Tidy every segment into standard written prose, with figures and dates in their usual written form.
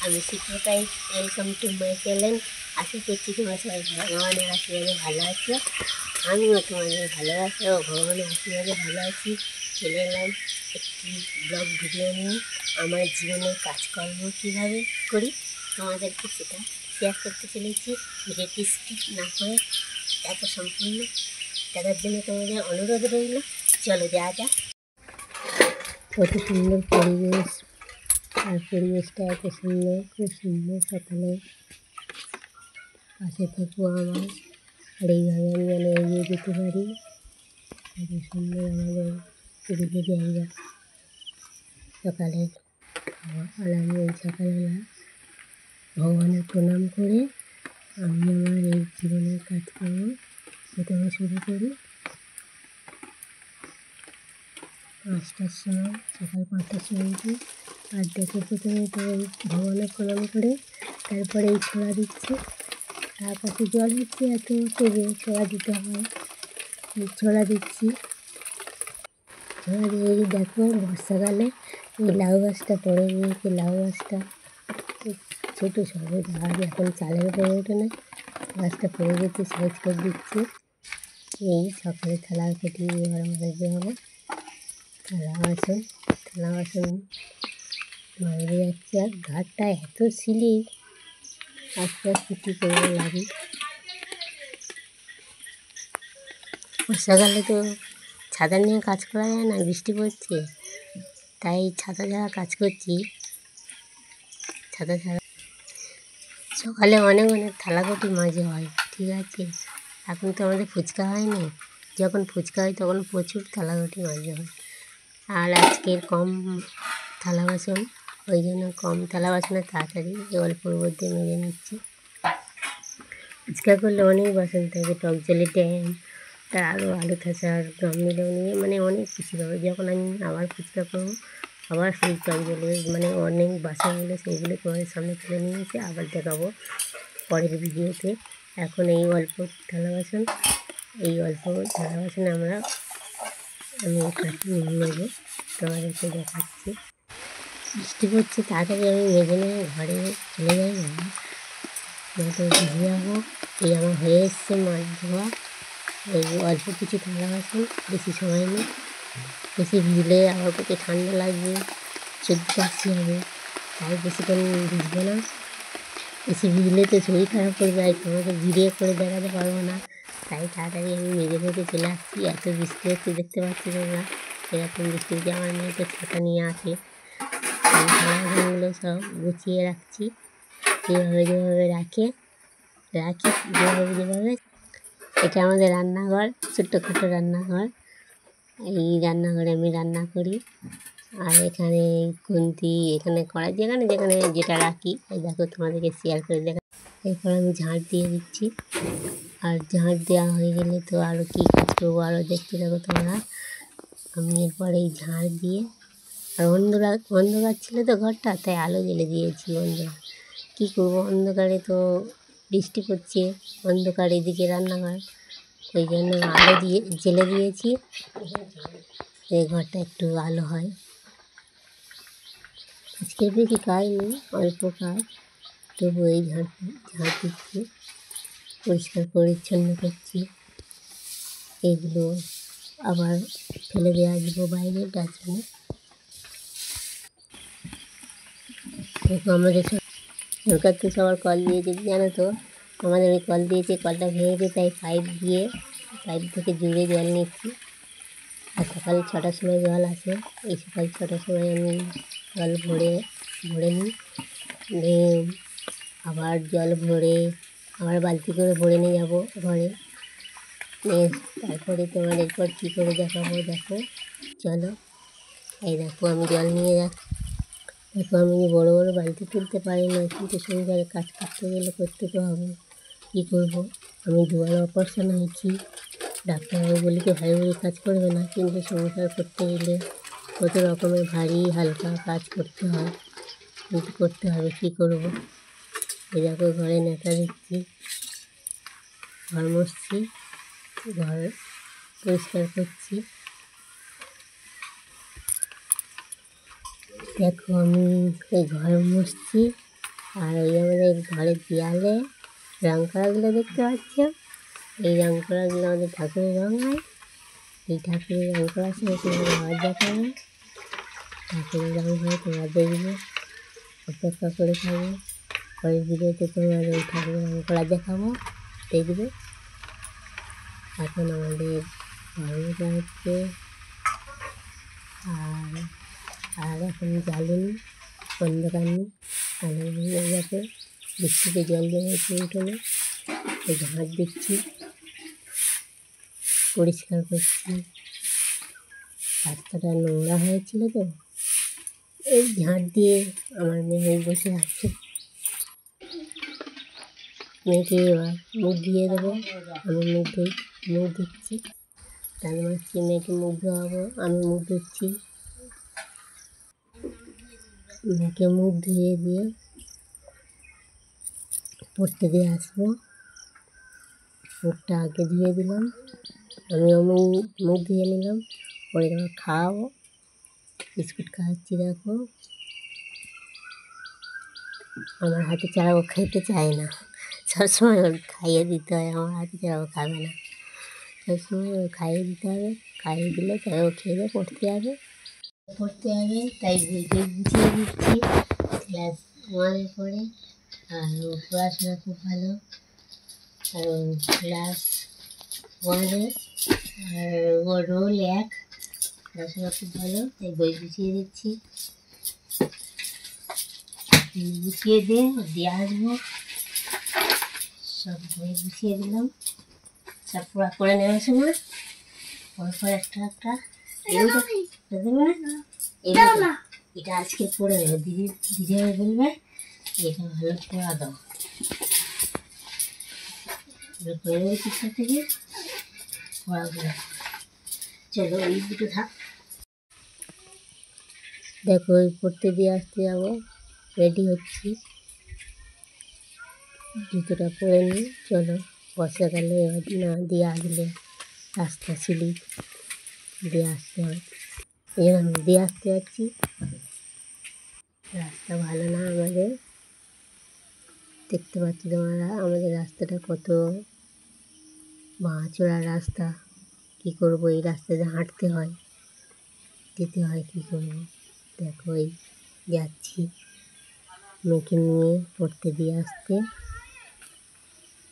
আমি শিক্ষকাই। Welcome to my channel. আশা করছি তোমরা সবাই ভগবানের আশীর্বাদে ভালো আছো। আমিও তোমাদের ভালো আছি ও ভগবানের আশীর্বাদে ভালো আছি। চলে এলাম একটি ব্লগ ভিডিও নিয়ে। আমার জীবনের কাজকর্ম কীভাবে করি তোমাদেরকে সেটা শেয়ার করতে চলেছি। ভিডিওটি স্কিপ না করে এত সম্পূর্ণ দেখার জন্য তোমাদের অনুরোধ রইল। চলো যাওয়া যাক। কত সুন্দর পরিবেশ, আর পরিবেশটা এত সুন্দর, খুব সুন্দর। সকালে পাশে থেকেও আমার, আর এইভাবে আমি যেন এগিয়ে যেতে পারি। এত সুন্দর আমাদের এদিকে জায়গা। সকালে আর আমি ওই সকালবেলা ভগবানের প্রণাম করে আমি আমার এই জীবনের কাজকর্ম প্রথমে শুরু করি 5টার সময়। সকাল 5টার সময় উঠি, আর দেখে প্রথমে তো ওই ভগবানের প্রণাম করে তারপরে এই ছোড়া দিচ্ছি। তার কাছে জল হচ্ছে এত যে ছোড়া দিতে হয়, ছোড়া দিচ্ছি। ছোড়া দিয়ে দেখো বর্ষাকালে এই লাউ গাছটা পড়ে গিয়েছে। লাউ গাছটা ছোটো সবুজ গাছ, এখন চালের উপরে ওঠে না, গাছটা পড়ে গেছে, সাইজ করে দিচ্ছি। এই সকালে থালা কেটে এবার মেজে হবে। থালা বাসন মেজে যাচ্ছে। আর ঘাটটা এত সিলিপ, আস্তে আস্তে কী করে লাগে। বর্ষাকালে তো ছাতা নিয়ে কাজ করা যায় না, বৃষ্টি পড়ছে, তাই ছাতা ছাড়া কাজ করছি। ছাতা ছাড়া সকালে অনেক থালাবাটি মাঝে হয়, ঠিক আছে। এখন তো আমাদের ফুচকা হয়নি, যখন ফুচকা হয় তখন প্রচুর থালাবাটি মাঝে হয়। আর আজকের কম থালা বাসন, ওই জন্য কম থালা বাসনে তাড়াতাড়ি অল্পর মধ্যে মেজে নিচ্ছি। ফুচকা করলে অনেক বাসন থাকে, টক জলের ড্যাম, তার আরও আলু থাসার গ্রাম মিলেও নিয়ে, মানে অনেক কিছু হবে। যখন আমি আবার ফুচকা করবো, আবার সেই টক জলের অনেক বাসনগুলো সেইগুলো তোমাদের সামনে তুলে নিয়ে এসে আবার দেখাবো পরের ভিডিওতে। এখন এই অল্প থালা বাসন, এই অল্প থালা বাসনে আমি নেবো, তোমাদেরকে দেখাচ্ছি। বৃষ্টি পড়ছে, তাড়াতাড়ি আমি মেজে নিয়ে ঘরে চলে যাই। নয়তো ভিজে যাবো। এই আমার হয়ে এসছে মাছ ধোয়া। এই অল্প কিছু থালা বাসন, বেশি সময় নেই। বেশি ভিজলে আবার পেটে ঠান্ডা লাগবে, সর্দি কাশি হবে, তাই বেশিক্ষণ ভিজবো না। বেশি ভিজলে তো শরীর খারাপ করবে, আর তোমাকে ভিডিও করে দেখাতে পারবো না, তাই তাড়াতাড়ি আমি মেজে চলে আসছি। এত বৃষ্টি হচ্ছে দেখতে পাচ্ছি তোমরা, এরকম বৃষ্টি হচ্ছে। আমার মেয়ে তো ছাতা নিয়ে আসে। এই থালা বাসনগুলো সব গুছিয়ে রাখছি, যেভাবে রাখি যেভাবে। এটা আমাদের রান্নাঘর, ছোট্টখাটো রান্নাঘর। এই রান্নাঘরে আমি রান্না করি। আর এখানে খুন্তি, এখানে কড়াই, যেখানে যেটা রাখি। এই দেখো তোমাদেরকে শেয়ার করে দেখা। এরপর আমি ঝাঁট দিয়ে দিচ্ছি। আর ঝাঁট দেওয়া হয়ে গেলে তো আরও কী কাজ করবো, আরও দেখতে থাকো তোমরা। আমি এরপর এই ঝাঁট দিয়ে, আর অন্ধকার ছিল তো ঘরটা, তাই আলো জ্বেলে দিয়েছি। কী করবো, অন্ধকারে তো বৃষ্টি পড়ছে, অন্ধকার এদিকে রান্নাঘর, ওই জন্য আলো দিয়ে জ্বেলে দিয়েছি, এই ঘরটা একটু আলো হয়। আজকের বেশি কাজ নেই, অল্প কাজ, তবু এই ঝাঁট দিচ্ছি, পরিষ্কার পরিচ্ছন্ন করছি। এইগুলো আবার ফেলে দিয়ে আসবো বাইরে ডাস্টবিনে। দেখো আমাদের সরকার তো সবার কল দিয়েছে, জানো তো। আমাদের ওই কল দিয়েছে, কলটা ভেঙেছে, তাই পাইপ থেকে জুড়ে জল নিচ্ছি। আর সকাল 6টার সময় জল আসে। এই সকাল 6টার সময় আমি জল ভরে নিই, আবার জল ভরে আবার বালতি করে ভরে নিয়ে যাবো ঘরে। তারপরে তোমার এরপর কী করে দেখাবো, দেখো চলো। এই দেখো আমি জল নিয়ে যাচ্ছি। দেখো আমি বড় বালতি তুলতে পারি না, কিন্তু সংসারে কাজ করতে গেলে করতে তো হবে। কী করবো, আমি দুয়ারে অপারেশন হয়েছি। ডাক্তারবাবু বলি তো ভারী কাজ করবে না, কিন্তু সংসার করতে গেলে কত রকমের ভারী হালকা কাজ করতে হয়, কিন্তু করতে হবে, কী করবো। এই দেখো ঘরে নেতা দিচ্ছি, ঘর মুছছি, ঘর পরিষ্কার করছি। দেখো আমি এই ঘর মুছছি, আর এই আমাদের ঘরের দেয়ালে রং করাগুলো দেখতে পাচ্ছ, এই রং করাগুলো আমাদের ঠাকুরের রং হয়। এই ঠাকুরের রং করার সময় তোমাদের আবার দেখাবো। ঠাকুরের রং হয় তোমরা দেখবে, অপেক্ষা করে থাকবে। পরের ভিডিওতে তোমাদের এই ঠাকুরের রং করা দেখাবো, দেখবে। এখন আমাদের ঘরটা হচ্ছে আর এখন জ্বালেনি, অন্ধকার নেই, আলো হয়ে গেছে। বৃষ্টিতে জল জমেছে উঠোনে, এই ঝাঁট দিচ্ছি, পরিষ্কার করছি। রাস্তাটা নোংরা হয়েছিল তো, এই ঝাঁট দিয়ে আমার মেয়ে বসে আছে। মেয়েকে এবার মুখ দিয়ে দেবো, আমি মুখ দিচ্ছি। তার মাঝে মেয়েকে মুখ ধোয়াবো, আমি মুখ ধুচ্ছি। মেয়েকে মুখ ধুয়ে দিয়ে পড়তে দিয়ে আসবো। মুখটা আগে ধুয়ে দিলাম, আমিও মুখ ধুয়ে নিলাম। পরে এবার খাওয়াবো, বিস্কুট খাওয়াচ্ছি। দেখো আমার হাতে ছাড়া ও খেতে চায় না, সবসময় ওর খাইয়ে দিতে হয়, আমার হাতে ছাড়া ও খাবে না। সবসময় ওর খাইয়ে দিতে হবে, খাইয়ে দিলে তাই ও খেয়ে পড়তে যাবে। তাই বইকে গুছিয়ে দিচ্ছি ক্লাস 1-এ পড়ে। আর ও পড়াশোনা খুব ভালো, আর ও ক্লাস 1-এ, আর ওর রোল 1। পড়াশোনা খুব ভালো, তাই বই গুছিয়ে দিচ্ছি। গুছিয়ে দিয়ে আসবো। সব বই গুছিয়ে দিলাম, সব পড়া করে নেওয়ার সময় পর একটা এটা আজকে পড়ে নেবো। দিদি বলবে এটা ভালো পড়া দাও, করে নেবে শিক্ষা থেকে পড়াগুলো। চলো এই দুটো থাক। দেখো ওই পড়তে দিয়ে আসতে যাবো, রেডি হচ্ছি। জুতোটা পরে নিই, চলো। বর্ষাকালে এবার না দিয়ে আসলে রাস্তা স্লিপ, দিয়ে আসতে হয়, এই জন্য আমি দিয়ে আসতে যাচ্ছি। রাস্তা ভালো না আমাদের, দেখতে পাচ্ছি তোমরা আমাদের রাস্তাটা কত ভাঙাচোরা রাস্তা। কী করবো, এই রাস্তাতে হাঁটতে হয়, যেতে হয়, কী করবো। দেখো এই যাচ্ছি মেয়েকে নিয়ে পড়তে দিয়ে আসতে।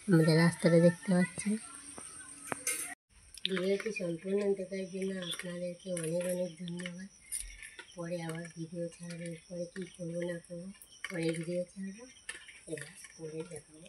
আমাদের রাস্তাটা দেখতে পাচ্ছি। ভিডিওটি সম্পূর্ণ দেখার জন্য আপনাদেরকে অনেক অনেক ধন্যবাদ। পরে আবার ভিডিও ছাড়বো, পরে কী করবো না করবো পরে ভিডিও ছাড়বো। এবার পরে দেখাবো।